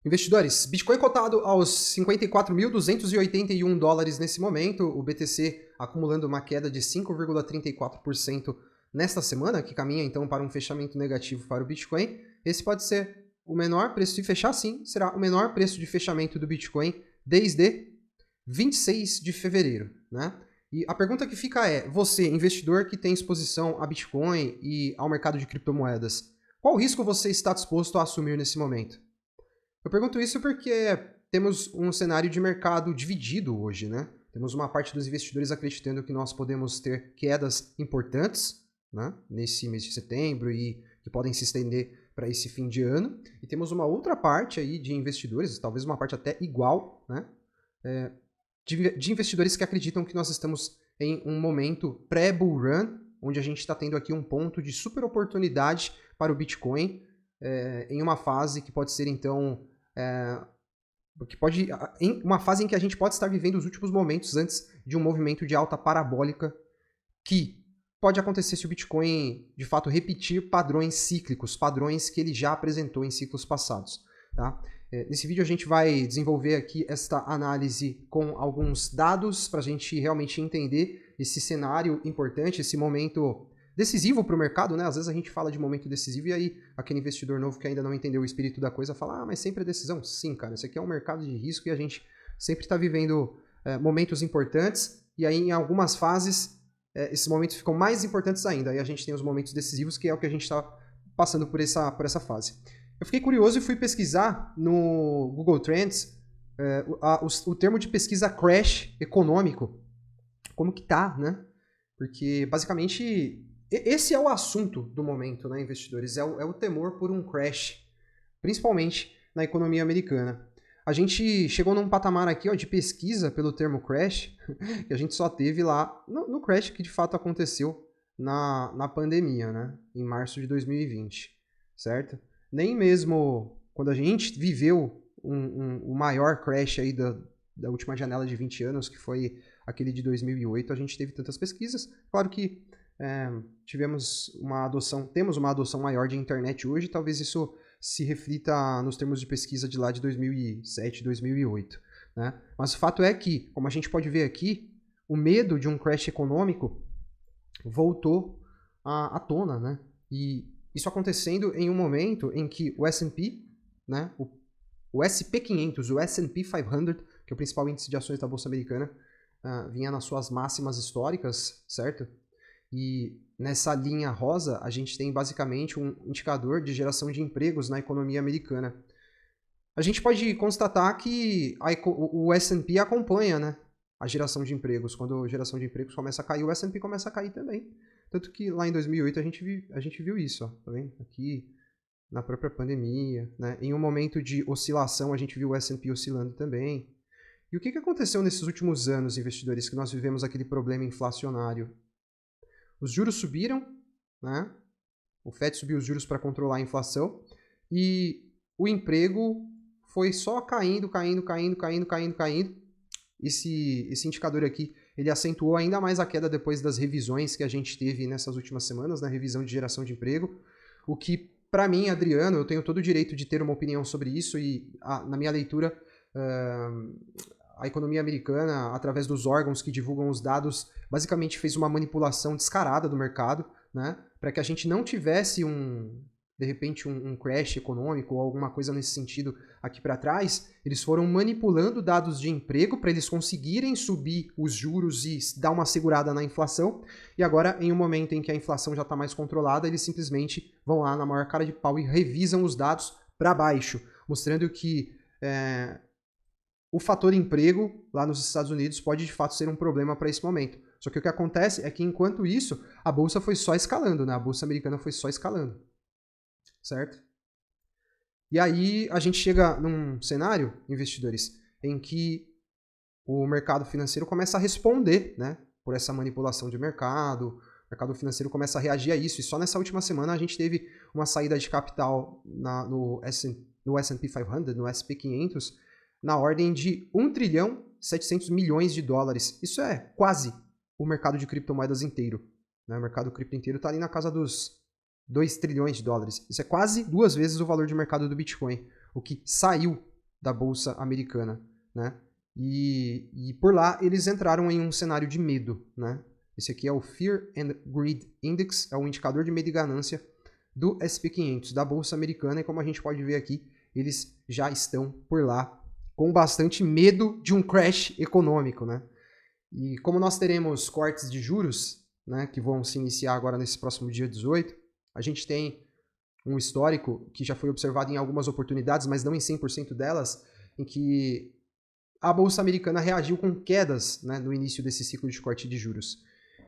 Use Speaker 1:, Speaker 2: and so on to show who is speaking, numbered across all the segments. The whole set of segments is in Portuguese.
Speaker 1: Investidores, Bitcoin cotado aos 54.281 dólares nesse momento, o BTC acumulando uma queda de 5,34% nesta semana, que caminha então para um fechamento negativo para o Bitcoin. Esse pode ser o menor preço de fechar, sim, será o menor preço de fechamento do Bitcoin desde 26 de fevereiro, né? E a pergunta que fica é, você, investidor que tem exposição a Bitcoin e ao mercado de criptomoedas, qual risco você está disposto a assumir nesse momento? Eu pergunto isso porque temos um cenário de mercado dividido hoje, né? Temos uma parte dos investidores acreditando que nós podemos ter quedas importantes, né, nesse mês de setembro e que podem se estender para esse fim de ano. E temos uma outra parte aí de investidores, talvez uma parte até igual, né, de investidores que acreditam que nós estamos em um momento pré-bull run, onde a gente está tendo aqui um ponto de super oportunidade para o Bitcoin, em uma fase que pode ser então uma fase em que a gente pode estar vivendo os últimos momentos antes de um movimento de alta parabólica que pode acontecer se o Bitcoin de fato repetir padrões cíclicos, padrões que ele já apresentou em ciclos passados, tá? Nesse vídeo a gente vai desenvolver aqui esta análise com alguns dados para a gente realmente entender esse cenário importante, esse momento decisivo para o mercado, né? Às vezes a gente fala de momento decisivo e aí aquele investidor novo que ainda não entendeu o espírito da coisa fala, ah, mas sempre é decisão. Sim, cara, isso aqui é um mercado de risco e a gente sempre está vivendo momentos importantes e aí em algumas fases esses momentos ficam mais importantes ainda. Aí a gente tem os momentos decisivos, que é o que a gente está passando por essa fase. Eu fiquei curioso e fui pesquisar no Google Trends o termo de pesquisa crash econômico, como que tá, né? Porque basicamente esse é o assunto do momento, né, investidores? É o temor por um crash, principalmente na economia americana. A gente chegou num patamar aqui, ó, de pesquisa pelo termo crash, que a gente só teve lá no crash que de fato aconteceu na pandemia, né, em março de 2020, certo? Nem mesmo quando a gente viveu o maior crash aí da última janela de 20 anos, que foi aquele de 2008, a gente teve tantas pesquisas. Claro que temos uma adoção maior de internet hoje, talvez isso se reflita nos termos de pesquisa de lá de 2007, 2008. Né? Mas o fato é que, como a gente pode ver aqui, o medo de um crash econômico voltou à tona, né? E isso acontecendo em um momento em que o S&P, né, o SP500, o S&P 500, que é o principal índice de ações da Bolsa Americana, vinha nas suas máximas históricas, certo? E nessa linha rosa, a gente tem basicamente um indicador de geração de empregos na economia americana. A gente pode constatar que o S&P acompanha, né, a geração de empregos. Quando a geração de empregos começa a cair, o S&P começa a cair também. Tanto que lá em 2008 a gente viu isso, ó, tá vendo? Aqui na própria pandemia, né? Em um momento de oscilação, a gente viu o S&P oscilando também. E o que aconteceu nesses últimos anos, investidores, que nós vivemos aquele problema inflacionário? Os juros subiram, né? O FED subiu os juros para controlar a inflação e o emprego foi só caindo. Esse indicador aqui, ele acentuou ainda mais a queda depois das revisões que a gente teve nessas últimas semanas, na revisão de geração de emprego, o que, para mim, Adriano, eu tenho todo o direito de ter uma opinião sobre isso e, na minha leitura, a economia americana, através dos órgãos que divulgam os dados, basicamente fez uma manipulação descarada do mercado, né, para que a gente não tivesse de repente um crash econômico ou alguma coisa nesse sentido aqui para trás. Eles foram manipulando dados de emprego para eles conseguirem subir os juros e dar uma segurada na inflação. E agora, em um momento em que a inflação já está mais controlada, eles simplesmente vão lá na maior cara de pau e revisam os dados para baixo, mostrando que o fator emprego lá nos Estados Unidos pode de fato ser um problema para esse momento. Só que o que acontece é que enquanto isso, a bolsa foi só escalando, né? A bolsa americana foi só escalando. Certo? E aí a gente chega num cenário, investidores, em que o mercado financeiro começa a responder, né, por essa manipulação de mercado, o mercado financeiro começa a reagir a isso, e só nessa última semana a gente teve uma saída de capital no S&P 500, no SP500, na ordem de 1 trilhão 700 milhões de dólares. Isso é quase o mercado de criptomoedas inteiro. Né? O mercado cripto inteiro está ali na casa dos 2 trilhões de dólares. Isso é quase 2 vezes o valor de mercado do Bitcoin, o que saiu da Bolsa Americana, né? E por lá eles entraram em um cenário de medo, né? Esse aqui é o Fear and Greed Index, é um indicador de medo e ganância do S&P 500, da Bolsa Americana, e como a gente pode ver aqui, eles já estão por lá com bastante medo de um crash econômico, né? E como nós teremos cortes de juros, né, que vão se iniciar agora nesse próximo dia 18, a gente tem um histórico que já foi observado em algumas oportunidades, mas não em 100% delas, em que a Bolsa Americana reagiu com quedas, né, no início desse ciclo de corte de juros.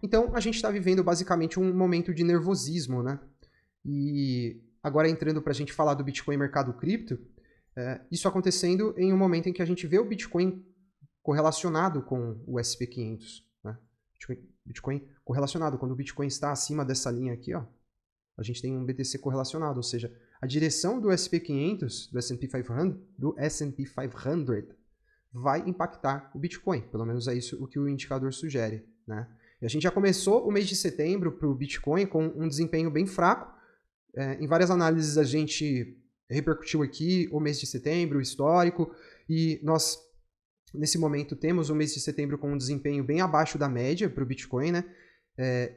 Speaker 1: Então, a gente está vivendo basicamente um momento de nervosismo, né? E agora entrando para a gente falar do Bitcoin e mercado cripto, isso acontecendo em um momento em que a gente vê o Bitcoin correlacionado com o S&P 500, né? Bitcoin correlacionado, quando o Bitcoin está acima dessa linha aqui, ó, a gente tem um BTC correlacionado, ou seja, a direção do S&P 500, do S&P 500, vai impactar o Bitcoin, pelo menos é isso o que o indicador sugere, né? E a gente já começou o mês de setembro para o Bitcoin com um desempenho bem fraco. Em várias análises a gente repercutiu aqui o mês de setembro, o histórico, e nós, nesse momento, temos o mês de setembro com um desempenho bem abaixo da média para o Bitcoin, né?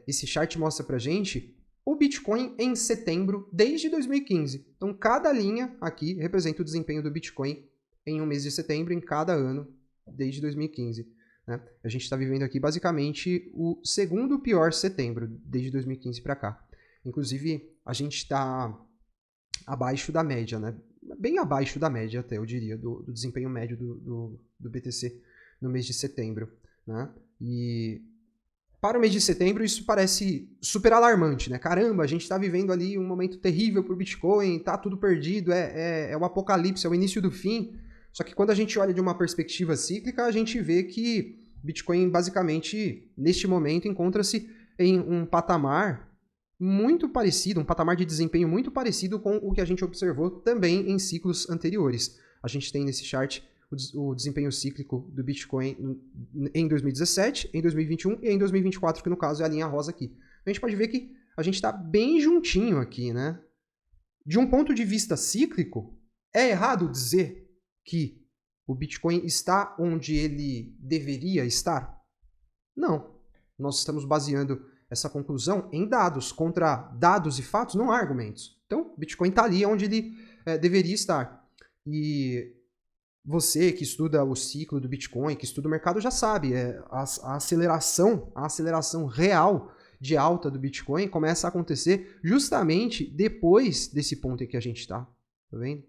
Speaker 1: Esse chart mostra para a gente o Bitcoin em setembro desde 2015. Então, cada linha aqui representa o desempenho do Bitcoin em um mês de setembro em cada ano desde 2015. Né? A gente está vivendo aqui basicamente o segundo pior setembro desde 2015 para cá. Inclusive, a gente está abaixo da média, né? Bem abaixo da média até, eu diria, do desempenho médio do BTC no mês de setembro. Né? E para o mês de setembro isso parece super alarmante, né? Caramba, a gente está vivendo ali um momento terrível para o Bitcoin, tá tudo perdido, é o apocalipse, é o início do fim. Só que quando a gente olha de uma perspectiva cíclica, a gente vê que Bitcoin basicamente, neste momento, encontra-se em um patamar muito parecido, um patamar de desempenho muito parecido com o que a gente observou também em ciclos anteriores. A gente tem nesse chart o desempenho cíclico do Bitcoin em 2017, em 2021 e em 2024, que no caso é a linha rosa aqui. A gente pode ver que a gente está bem juntinho aqui, né? De um ponto de vista cíclico, é errado dizer que o Bitcoin está onde ele deveria estar? Não. Nós estamos baseando essa conclusão em dados. Contra dados e fatos não há argumentos. Então, o Bitcoin está ali onde ele deveria estar. E você que estuda o ciclo do Bitcoin, que estuda o mercado, já sabe, a aceleração real de alta do Bitcoin começa a acontecer justamente depois desse ponto em que a gente está. Tá vendo?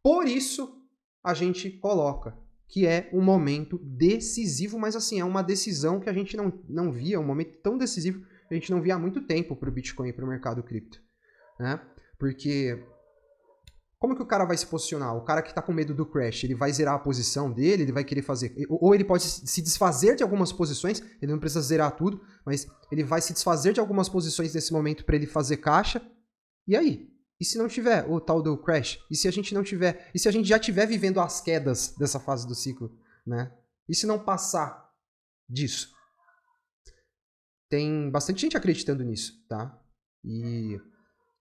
Speaker 1: Por isso, a gente coloca que é um momento decisivo, mas assim, é uma decisão que a gente não via, um momento tão decisivo que a gente não via há muito tempo para o Bitcoin e para o mercado cripto. Né? Porque como que o cara vai se posicionar? O cara que está com medo do crash, ele vai zerar a posição dele, ele vai querer fazer... Ou ele pode se desfazer de algumas posições, ele não precisa zerar tudo, mas ele vai se desfazer de algumas posições nesse momento para ele fazer caixa. E aí? E se não tiver o tal do crash? E se a gente não tiver? E se a gente já estiver vivendo as quedas dessa fase do ciclo? Né? E se não passar disso? Tem bastante gente acreditando nisso, tá? E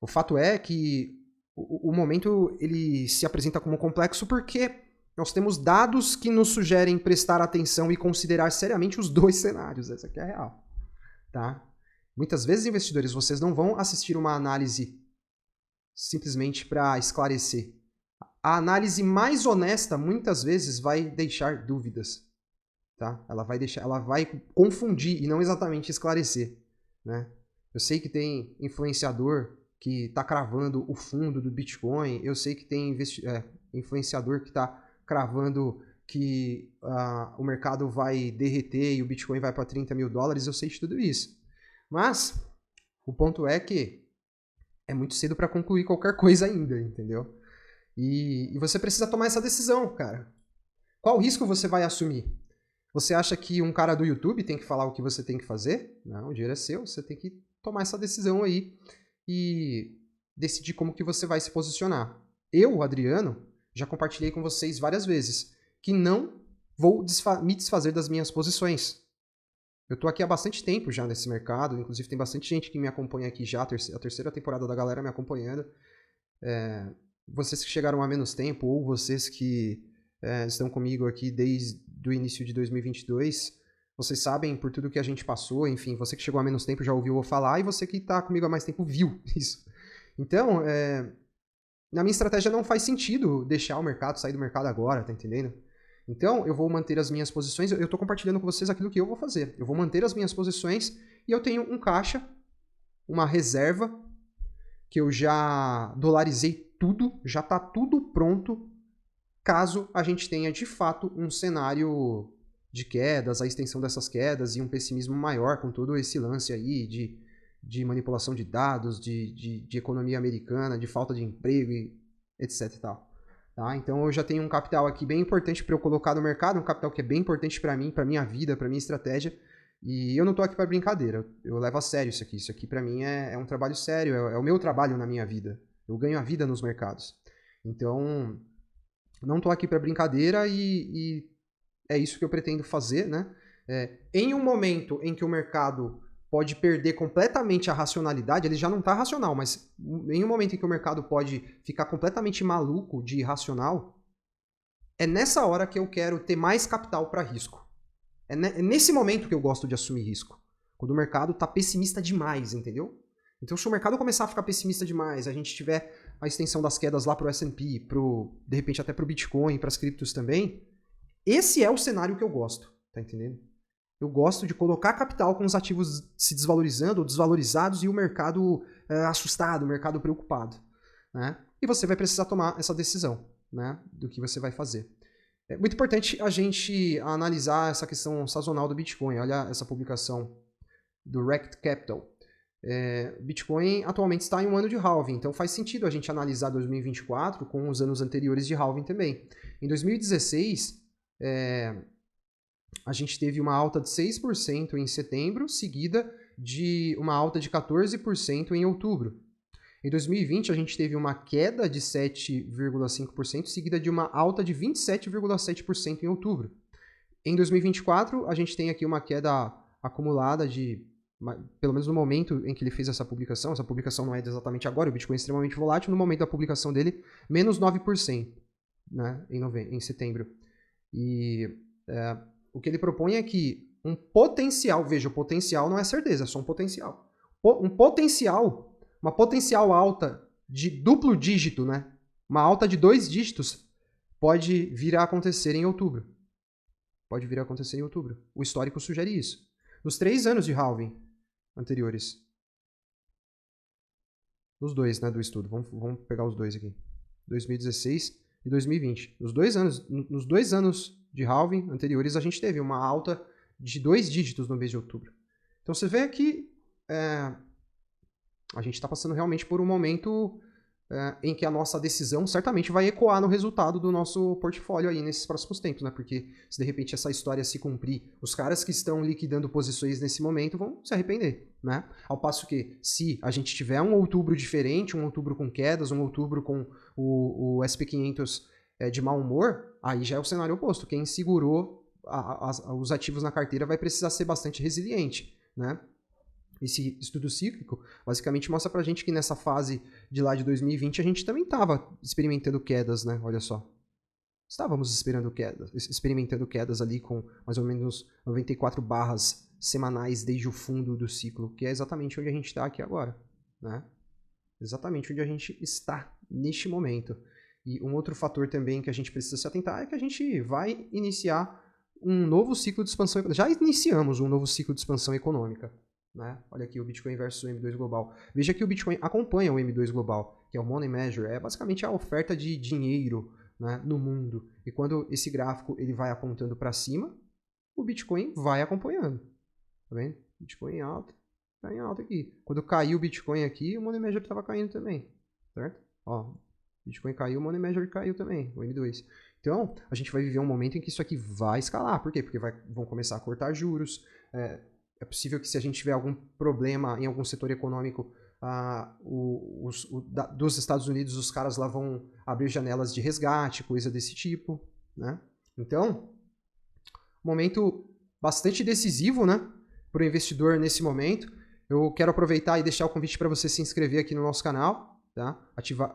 Speaker 1: o fato é que o momento ele se apresenta como complexo porque nós temos dados que nos sugerem prestar atenção e considerar seriamente os dois cenários. Essa aqui é a real. Tá? Muitas vezes, investidores, vocês não vão assistir uma análise simplesmente para esclarecer. A análise mais honesta, muitas vezes, vai deixar dúvidas. Tá? Ela vai confundir e não exatamente esclarecer. Né? Eu sei que tem influenciador que está cravando o fundo do Bitcoin, eu sei que tem influenciador que está cravando que o mercado vai derreter e o Bitcoin vai para 30 mil dólares, eu sei de tudo isso. Mas o ponto é que é muito cedo para concluir qualquer coisa ainda, entendeu? E você precisa tomar essa decisão, cara. Qual risco você vai assumir? Você acha que um cara do YouTube tem que falar o que você tem que fazer? Não, o dinheiro é seu, você tem que tomar essa decisão aí e decidir como que você vai se posicionar. Eu, Adriano, já compartilhei com vocês várias vezes que não vou me desfazer das minhas posições. Eu tô aqui há bastante tempo já nesse mercado, inclusive tem bastante gente que me acompanha aqui já, a terceira temporada da galera me acompanhando. vocês que chegaram há menos tempo, ou vocês que estão comigo aqui desde o início de 2022, vocês sabem por tudo que a gente passou, enfim, você que chegou há menos tempo já ouviu eu falar, e você que está comigo há mais tempo viu isso. Então, na minha estratégia não faz sentido deixar o mercado, sair do mercado agora, tá entendendo? Então, eu vou manter as minhas posições, eu estou compartilhando com vocês aquilo que eu vou fazer. Eu vou manter as minhas posições e eu tenho um caixa, uma reserva, que eu já dolarizei tudo, já está tudo pronto, caso a gente tenha de fato um cenário de quedas, a extensão dessas quedas e um pessimismo maior com todo esse lance aí de manipulação de dados, de economia americana, de falta de emprego, e etc e tal. Tá? Então eu já tenho um capital aqui bem importante para eu colocar no mercado, um capital que é bem importante para mim, para minha vida, para minha estratégia. E eu não estou aqui para brincadeira, eu levo a sério isso aqui. Isso aqui para mim é um trabalho sério, é o meu trabalho na minha vida. Eu ganho a vida nos mercados. Então, não estou aqui para brincadeira e é isso que eu pretendo fazer, né? Em um momento em que o mercado pode perder completamente a racionalidade, ele já não está racional, mas em um momento em que o mercado pode ficar completamente maluco de irracional, é nessa hora que eu quero ter mais capital para risco. É nesse momento que eu gosto de assumir risco. Quando o mercado está pessimista demais, entendeu? Então, se o mercado começar a ficar pessimista demais, a gente tiver a extensão das quedas lá para o S&P, de repente até para o Bitcoin, para as criptos também, esse é o cenário que eu gosto, tá entendendo? Eu gosto de colocar capital com os ativos se desvalorizando ou desvalorizados e o mercado assustado, o mercado preocupado, né? E você vai precisar tomar essa decisão, né, do que você vai fazer. É muito importante a gente analisar essa questão sazonal do Bitcoin. Olha essa publicação do Rekt Capital. Bitcoin atualmente está em um ano de halving, então faz sentido a gente analisar 2024 com os anos anteriores de halving também. Em 2016, a gente teve uma alta de 6% em setembro, seguida de uma alta de 14% em outubro. Em 2020, a gente teve uma queda de 7,5%, seguida de uma alta de 27,7% em outubro. Em 2024, a gente tem aqui uma queda acumulada de, pelo menos no momento em que ele fez essa publicação não é exatamente agora, o Bitcoin é extremamente volátil, no momento da publicação dele, menos 9%, né, em setembro. E o que ele propõe é que um potencial, veja, o potencial não é certeza, é só um potencial. Uma potencial alta de duplo dígito, né? Uma alta de 2 dígitos pode vir a acontecer em outubro. Pode vir a acontecer em outubro. O histórico sugere isso. Nos 3 anos de halving anteriores. Nos 2, né, do estudo. Vamos pegar os 2 aqui. 2016 e 2020. Nos 2 anos de halving anteriores, a gente teve uma alta de 2 dígitos no mês de outubro. Então você vê que a gente está passando realmente por um momento em que a nossa decisão certamente vai ecoar no resultado do nosso portfólio aí nesses próximos tempos, né? Porque se de repente essa história se cumprir, os caras que estão liquidando posições nesse momento vão se arrepender, né? Ao passo que, se a gente tiver um outubro diferente, um outubro com quedas, um outubro com o SP500 de mau humor, aí já é o cenário oposto. Quem segurou os ativos na carteira vai precisar ser bastante resiliente, né? Esse estudo cíclico basicamente mostra pra gente que nessa fase de lá de 2020 a gente também estava experimentando quedas, né? Olha só. Estávamos experimentando quedas ali com mais ou menos 94 barras semanais desde o fundo do ciclo, que é exatamente onde a gente está aqui agora, né? Exatamente onde a gente está neste momento. E um outro fator também que a gente precisa se atentar é que a gente vai iniciar um novo ciclo de expansão econômica. Já iniciamos um novo ciclo de expansão econômica. Né? Olha aqui o Bitcoin versus o M2 Global. Veja que o Bitcoin acompanha o M2 Global, que é o Money Measure, é basicamente a oferta de dinheiro, né, no mundo. E quando esse gráfico ele vai apontando para cima, o Bitcoin vai acompanhando. Tá vendo? Bitcoin em alta, tá em alta aqui. Quando caiu o Bitcoin aqui, o Money Measure estava caindo também, certo? Ó, Bitcoin caiu, o Money Measure caiu também, o M2. Então, a gente vai viver um momento em que isso aqui vai escalar. Por quê? Porque vão começar a cortar juros. É possível que, se a gente tiver algum problema em algum setor econômico dos Estados Unidos, os caras lá vão abrir janelas de resgate, coisa desse tipo, né? Então, momento bastante decisivo, né, para o investidor nesse momento. Eu quero aproveitar e deixar o convite para você se inscrever aqui no nosso canal, tá?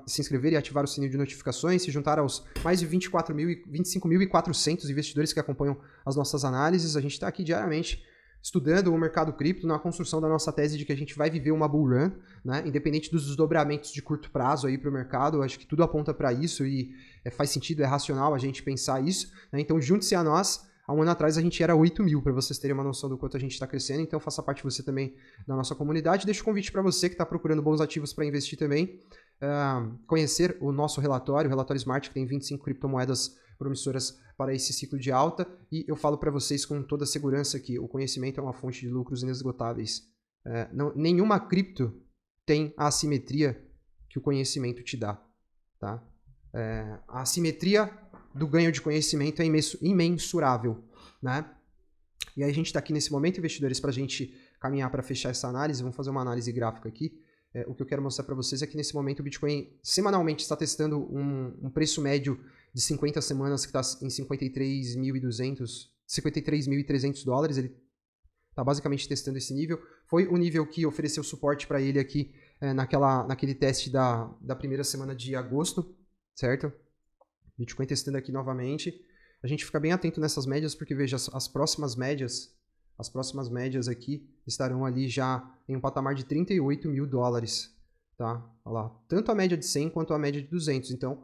Speaker 1: Se inscrever e ativar o sininho de notificações, se juntar aos mais de 25.400 investidores que acompanham as nossas análises. A gente está aqui diariamente estudando o mercado cripto, na construção da nossa tese de que a gente vai viver uma bull run, né? Independente dos desdobramentos de curto prazo aí para o mercado, acho que tudo aponta para isso e faz sentido, é racional a gente pensar isso, né? Então junte-se a nós. Há um ano atrás a gente era 8 mil, para vocês terem uma noção do quanto a gente está crescendo, então faça parte você também da nossa comunidade. Deixo o convite para você que está procurando bons ativos para investir também, conhecer o nosso relatório, o Relatório Smart, que tem 25 criptomoedas promissoras para esse ciclo de alta, e eu falo para vocês com toda segurança que o conhecimento é uma fonte de lucros inesgotáveis. Nenhuma cripto tem a assimetria que o conhecimento te dá. Tá? A assimetria do ganho de conhecimento é imensurável. Né? E aí a gente está aqui nesse momento, investidores, para a gente caminhar para fechar essa análise. Vamos fazer uma análise gráfica aqui. O que eu quero mostrar para vocês é que nesse momento o Bitcoin semanalmente está testando um preço médio de 50 semanas que está em 53.200, 53.300 dólares. Ele está basicamente testando esse nível. Foi o nível que ofereceu suporte para ele aqui naquele teste da primeira semana de agosto, certo? Bitcoin testando aqui novamente. A gente fica bem atento nessas médias, porque veja, as próximas médias aqui estarão ali já em um patamar de 38 mil dólares. Tá? Olha lá. Tanto a média de 100 quanto a média de 200. Então,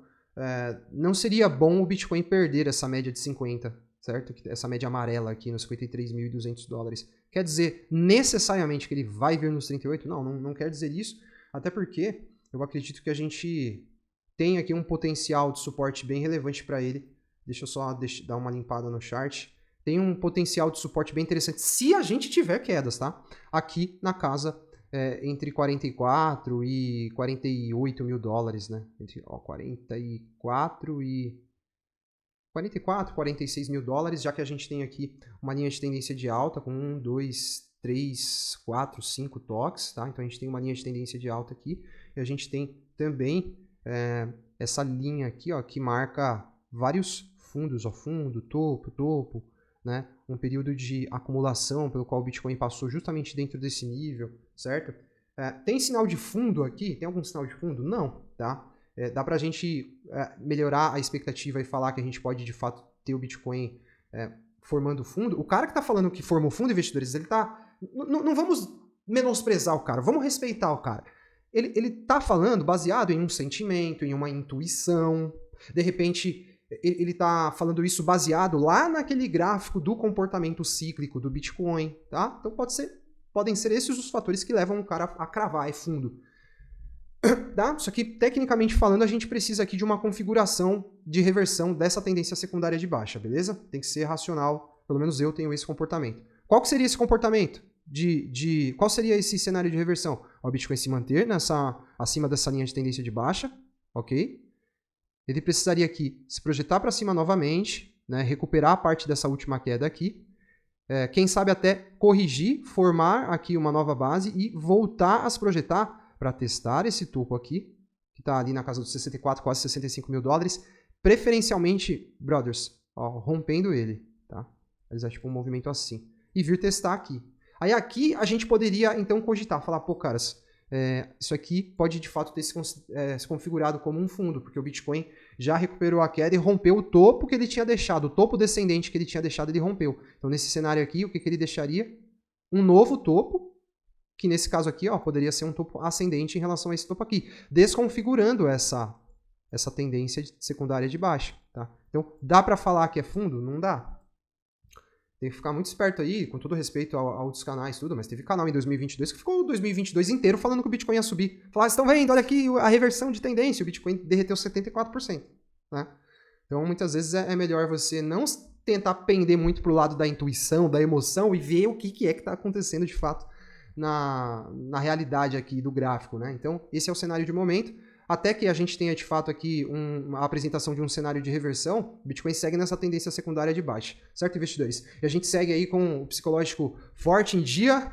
Speaker 1: não seria bom o Bitcoin perder essa média de 50, certo? Essa média amarela aqui nos 53.200 dólares. Quer dizer necessariamente que ele vai vir nos 38? Não quer dizer isso, até porque eu acredito que a gente tem aqui um potencial de suporte bem relevante para ele. Deixa eu só dar uma limpada no chart. Tem um potencial de suporte bem interessante se a gente tiver quedas, tá? Aqui na casa entre 44 e 48 mil dólares, né? Entre 44 e 46 mil dólares, já que a gente tem aqui uma linha de tendência de alta com 1, 2, 3, 4, 5 toques, tá? Então a gente tem uma linha de tendência de alta aqui e a gente tem também essa linha aqui, ó, que marca vários fundos, ó, fundo, topo, né? Um período de acumulação pelo qual o Bitcoin passou justamente dentro desse nível, certo? Tem sinal de fundo aqui? Tem algum sinal de fundo? Não, tá? Dá pra gente melhorar a expectativa e falar que a gente pode, de fato, ter o Bitcoin formando fundo. O cara que tá falando que formou fundo, investidores, ele tá... Não vamos menosprezar o cara, vamos respeitar o cara. Ele tá falando baseado em um sentimento, em uma intuição. De repente, ele tá falando isso baseado lá naquele gráfico do comportamento cíclico do Bitcoin, tá? Então podem ser esses os fatores que levam o cara a cravar fundo. Tá? Só que, tecnicamente falando, a gente precisa aqui de uma configuração de reversão dessa tendência secundária de baixa, beleza? Tem que ser racional, pelo menos eu tenho esse comportamento. Qual que seria esse comportamento? Qual seria esse cenário de reversão? O Bitcoin se manter acima dessa linha de tendência de baixa, ok? Ele precisaria aqui se projetar para cima novamente, né, recuperar a parte dessa última queda aqui, quem sabe até corrigir, formar aqui uma nova base e voltar a se projetar para testar esse topo aqui, que está ali na casa dos 64, quase 65 mil dólares, preferencialmente, brothers, ó, rompendo ele, tá? Eles tipo um movimento assim. E vir testar aqui. Aí aqui a gente poderia, então, cogitar, falar, pô, caras, isso aqui pode, de fato, ter se configurado como um fundo, porque o Bitcoin já recuperou a queda e rompeu o topo que ele tinha deixado, o topo descendente que ele tinha deixado, ele rompeu. Então, nesse cenário aqui, o que ele deixaria? Um novo topo, que nesse caso aqui, ó, poderia ser um topo ascendente em relação a esse topo aqui, desconfigurando essa tendência secundária de baixa, tá? Então, dá para falar que é fundo? Não dá. Tem que ficar muito esperto aí, com todo respeito a outros canais, tudo, mas teve canal em 2022 que ficou 2022 inteiro falando que o Bitcoin ia subir. Falaram, estão vendo, olha aqui a reversão de tendência, o Bitcoin derreteu 74%, né? Então, muitas vezes é melhor você não tentar pender muito pro lado da intuição, da emoção e ver o que é que está acontecendo de fato na realidade aqui do gráfico, né? Então, esse é o cenário de momento. Até que a gente tenha, de fato, aqui uma apresentação de um cenário de reversão, o Bitcoin segue nessa tendência secundária de baixa. Certo, investidores? E a gente segue aí com o psicológico forte em dia,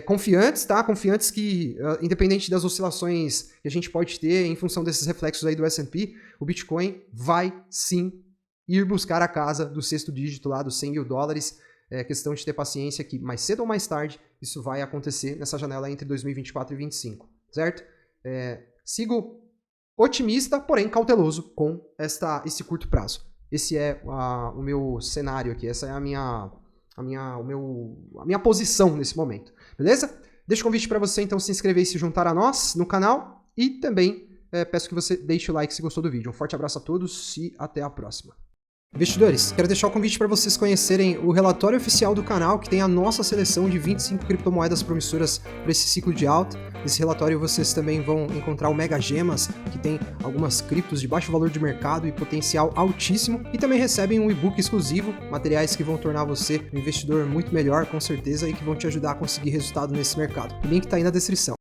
Speaker 1: confiantes, tá? Confiantes que, independente das oscilações que a gente pode ter em função desses reflexos aí do S&P, o Bitcoin vai, sim, ir buscar a casa do sexto dígito lá, dos 100 mil dólares. É questão de ter paciência que mais cedo ou mais tarde isso vai acontecer nessa janela entre 2024 e 2025, certo? Sigo otimista, porém cauteloso com esse curto prazo. Esse é o meu cenário aqui, essa é a minha posição nesse momento, beleza? Deixo o convite para você então se inscrever e se juntar a nós no canal e também peço que você deixe o like se gostou do vídeo. Um forte abraço a todos e até a próxima. Investidores, quero deixar o convite para vocês conhecerem o relatório oficial do canal, que tem a nossa seleção de 25 criptomoedas promissoras para esse ciclo de alta. Nesse relatório vocês também vão encontrar o Mega Gemas, que tem algumas criptos de baixo valor de mercado e potencial altíssimo, e também recebem um e-book exclusivo, materiais que vão tornar você um investidor muito melhor, com certeza, e que vão te ajudar a conseguir resultado nesse mercado. O link está aí na descrição.